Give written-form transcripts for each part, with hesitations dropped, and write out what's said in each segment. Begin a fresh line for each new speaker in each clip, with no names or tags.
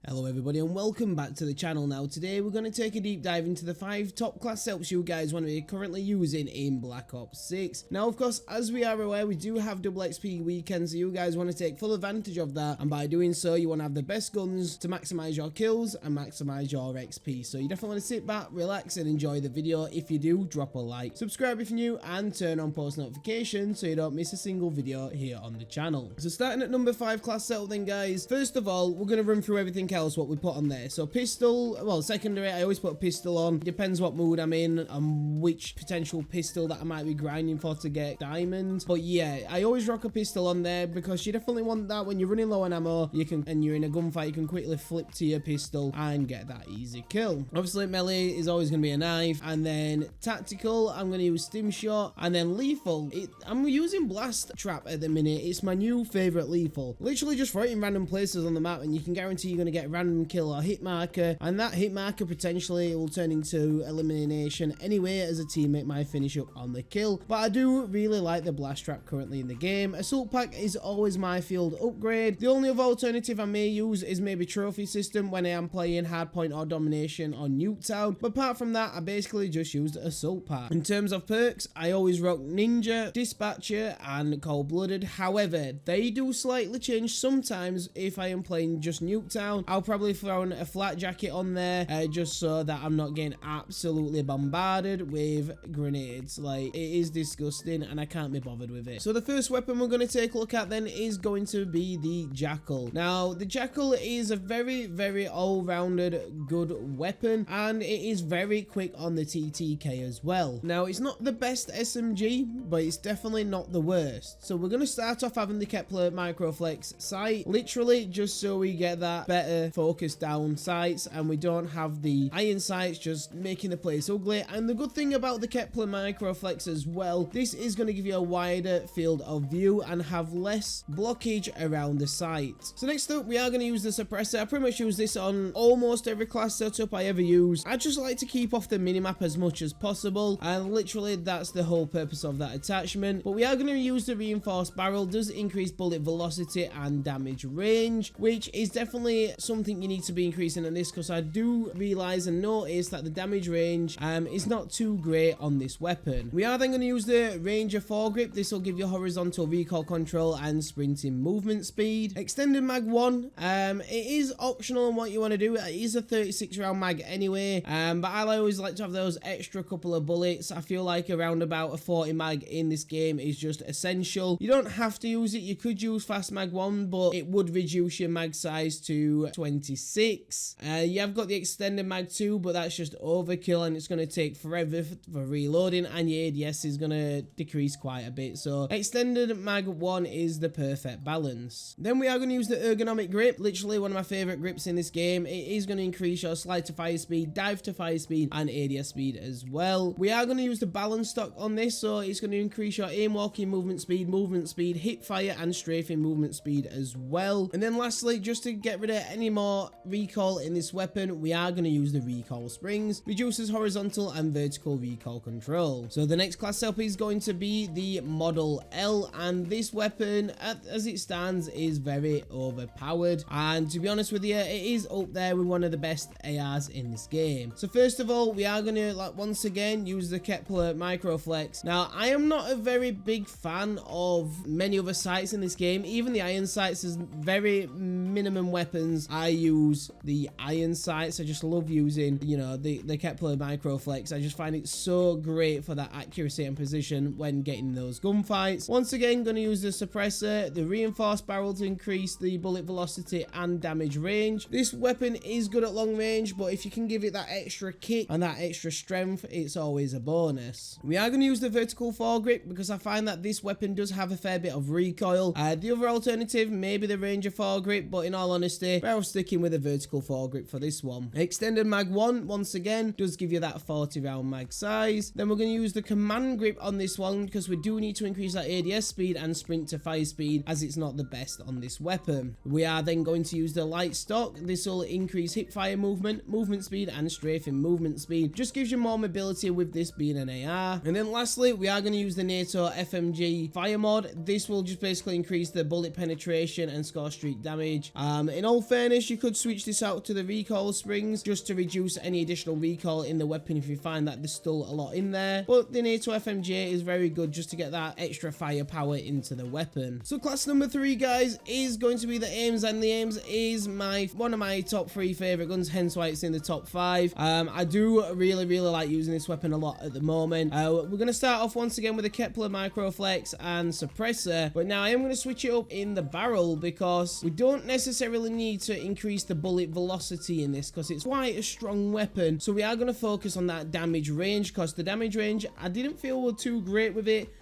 Hello everybody and welcome back to the channel. Now today we're going to take a deep dive into the 5 top class setups you guys want to be currently using in Black Ops 6. Now of course, as we are aware, we do have double XP weekends, so you guys want to take full advantage of that, and by doing so you want to have the best guns to maximize your kills and maximize your XP. So you definitely want to sit back, relax and enjoy the video. If you do, drop a like, subscribe if you're new, and turn on post notifications so you don't miss a single video here on the channel. So starting at number 5 class setup then guys, first of all we're going to run through everything else what we put on there. So pistol, well, secondary, I always put a pistol on. Depends what mood I'm in and which potential pistol that I might be grinding for to get diamonds. But yeah, I always rock a pistol on there because you definitely want that when you're running low on ammo, you can, and you're in a gunfight, you can quickly flip to your pistol and get that easy kill. Obviously melee is always going to be a knife, and then tactical I'm going to use stim shot, and then lethal, I'm using blast trap at the minute. It's my new favorite lethal. Literally just throw it in random places on the map and you can guarantee you're going to get random kill or hit marker, and that hit marker potentially will turn into elimination anyway, as a teammate might finish up on the kill. But I do really like the blast trap currently in the game. Assault pack is always my field upgrade. The only other alternative I may use is maybe trophy system when I am playing hardpoint or domination on Nuketown, but apart from that I basically just use the assault pack. In terms of perks, I always rock ninja, dispatcher and cold-blooded. However, they do slightly change sometimes. If I am playing just Nuketown, I'll probably throw a flat jacket on there just so that I'm not getting absolutely bombarded with grenades. Like, it is disgusting and I can't be bothered with it. So the first weapon we're going to take a look at then is going to be the Jackal. Now the Jackal is a very all-rounded good weapon, and it is very quick on the TTK as well. Now it's not the best SMG, but it's definitely not the worst. So we're going to start off having the Kepler Microflex sight, literally just so we get that better focus down sights and we don't have the iron sights just making the place ugly. And the good thing about the Kepler Microflex as well, this is going to give you a wider field of view and have less blockage around the sight. So next up we are going to use the suppressor. I pretty much use this on almost every class setup I ever use. I just like to keep off the minimap as much as possible, and literally that's the whole purpose of that attachment. But we are going to use the reinforced barrel. Does increase bullet velocity and damage range, which is definitely something you need to be increasing in this, because I do realize and notice that the damage range is not too great on this weapon. We are then going to use the Ranger foregrip. This will give you horizontal recoil control and sprinting movement speed. Extended mag 1, it is optional on what you want to do. It is a 36 round mag anyway, but I always like to have those extra couple of bullets. I feel like around about a 40 mag in this game is just essential. You don't have to use it. You could use fast mag 1, but it would reduce your mag size to 26. You have got the extended mag 2, but that's just overkill and it's going to take forever for reloading, and your ADS is going to decrease quite a bit. So extended mag 1 is the perfect balance. Then we are going to use the ergonomic grip, literally one of my favorite grips in this game. It is going to increase your slide to fire speed, dive to fire speed and ADS speed as well. We are going to use the balance stock on this, so it's going to increase your aim walking movement speed, hip fire and strafing movement speed as well. And then lastly, just to get rid of any more recoil in this weapon, we are going to use the recoil springs, reduces horizontal and vertical recoil control. So the next class setup is going to be the Model L, and this weapon as it stands is very overpowered, and to be honest with you, it is up there with one of the best ARs in this game. So first of all, we are going to once again use the Kepler Microflex. Now I am not a very big fan of many other sights in this game. Even the iron sights is very minimum weapons. I use the iron sights. I just love using, you know, the Kepler Microflex. I just find it so great for that accuracy and precision when getting those gunfights. Once again, going to use the suppressor, the reinforced barrel to increase the bullet velocity and damage range. This weapon is good at long range, but if you can give it that extra kick and that extra strength, it's always a bonus. We are going to use the vertical foregrip because I find that this weapon does have a fair bit of recoil. The other alternative may be the Ranger foregrip, but in all honesty, I'm sticking with the vertical foregrip for this one. Extended mag 1, once again, does give you that 40 round mag size. Then we're going to use the command grip on this one because we do need to increase that ADS speed and sprint to fire speed, as it's not the best on this weapon. We are then going to use the light stock. This will increase hip fire movement speed and strafing movement speed. Just gives you more mobility with this being an AR. And then lastly, we are going to use the NATO FMG fire mod. This will just basically increase the bullet penetration and score streak damage. In all fairness, honest, you could switch this out to the recoil springs just to reduce any additional recoil in the weapon if you find that there's still a lot in there. But the NATO FMJ is very good just to get that extra firepower into the weapon. So class number 3, guys, is going to be the Ames, and the Ames is one of my top 3 favorite guns, hence why it's in the top 5. I do really like using this weapon a lot at the moment. We're going to start off once again with a Kepler Microflex and Suppressor, but now I am going to switch it up in the barrel because we don't necessarily need to increase the bullet velocity in this because it's quite a strong weapon. So we are going to focus on that damage range because the damage range I didn't feel were too great with it.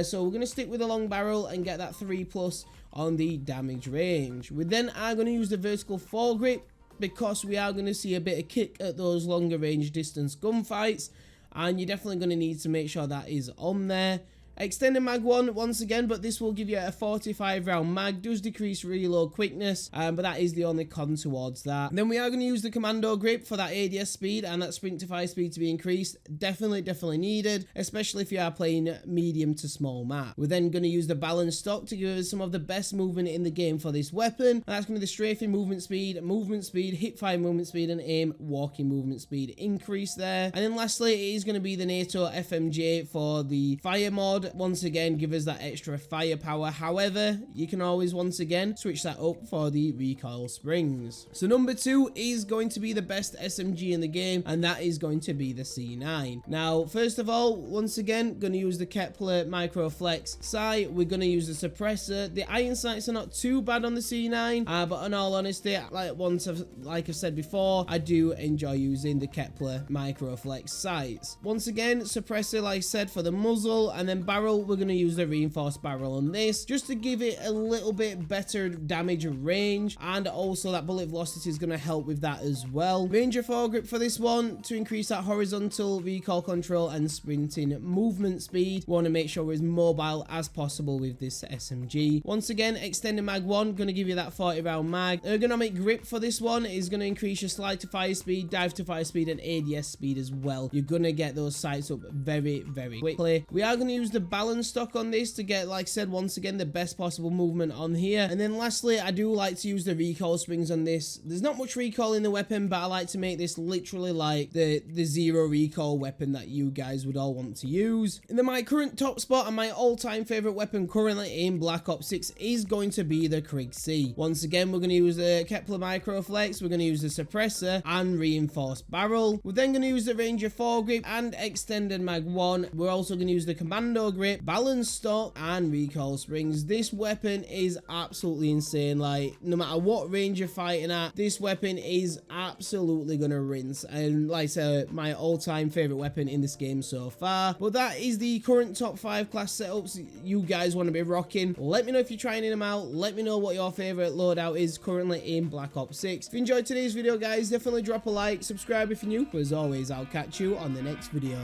So we're going to stick with the long barrel and get that 3+ on the damage range. We then are going to use the vertical foregrip because we are going to see a bit of kick at those longer range distance gunfights, and you're definitely going to need to make sure that is on there. Extended mag 1 once again, but this will give you a 45 round mag, does decrease reload quickness, but that is the only con towards that. Then we are going to use the commando grip for that ADS speed and that sprint to fire speed to be increased. Definitely needed, especially if you are playing medium to small map. We're then going to use the balance stock to give us some of the best movement in the game for this weapon, and that's going to be the strafing movement speed, hip fire movement speed, and aim walking movement speed increase there. And then lastly, it is going to be the NATO FMJ for the fire mod. Once again, give us that extra firepower. However, you can always once again switch that up for the recoil springs. So number 2 is going to be the best SMG in the game, and that is going to be the C9. Now, first of all, once again, going to use the Kepler Microflex sight. We're going to use the suppressor. The iron sights are not too bad on the C9, but in all honesty, like I've said before, I do enjoy using the Kepler Microflex sights. Once again, suppressor, like I said, for the muzzle, and then barrel, we're going to use the reinforced barrel on this just to give it a little bit better damage range, and also that bullet velocity is going to help with that as well. Ranger foregrip for this one to increase that horizontal recoil control and sprinting movement speed. We want to make sure we're as mobile as possible with this SMG. Once again, extended mag 1, going to give you that 40 round mag. Ergonomic grip for this one is going to increase your slide to fire speed, dive to fire speed, and ADS speed as well. You're going to get those sights up very quickly. We are going to use the balance stock on this to get, like I said, once again, the best possible movement on here. And then lastly, I do like to use the recoil springs on this. There's not much recoil in the weapon, but I like to make this literally like the zero recoil weapon that you guys would all want to use. And then my current top spot and my all-time favorite weapon currently in Black Ops 6 is going to be the Krig C. Once again, we're going to use the Kepler Microflex, we're going to use the suppressor and reinforced barrel. We're then going to use the Ranger foregrip and extended mag 1. We're also going to use the commando grip, balance stock, and recoil springs. This weapon is absolutely insane. Like, no matter what range you're fighting at, this weapon is absolutely gonna rinse, and like I said, my all-time favorite weapon in this game so far. But that is the current top 5 class setups you guys want to be rocking. Let me know if you're trying them out. Let me know what your favorite loadout is currently in Black Ops 6. If you enjoyed today's video, guys, definitely drop a like, subscribe if you're new, but as always, I'll catch you on the next video.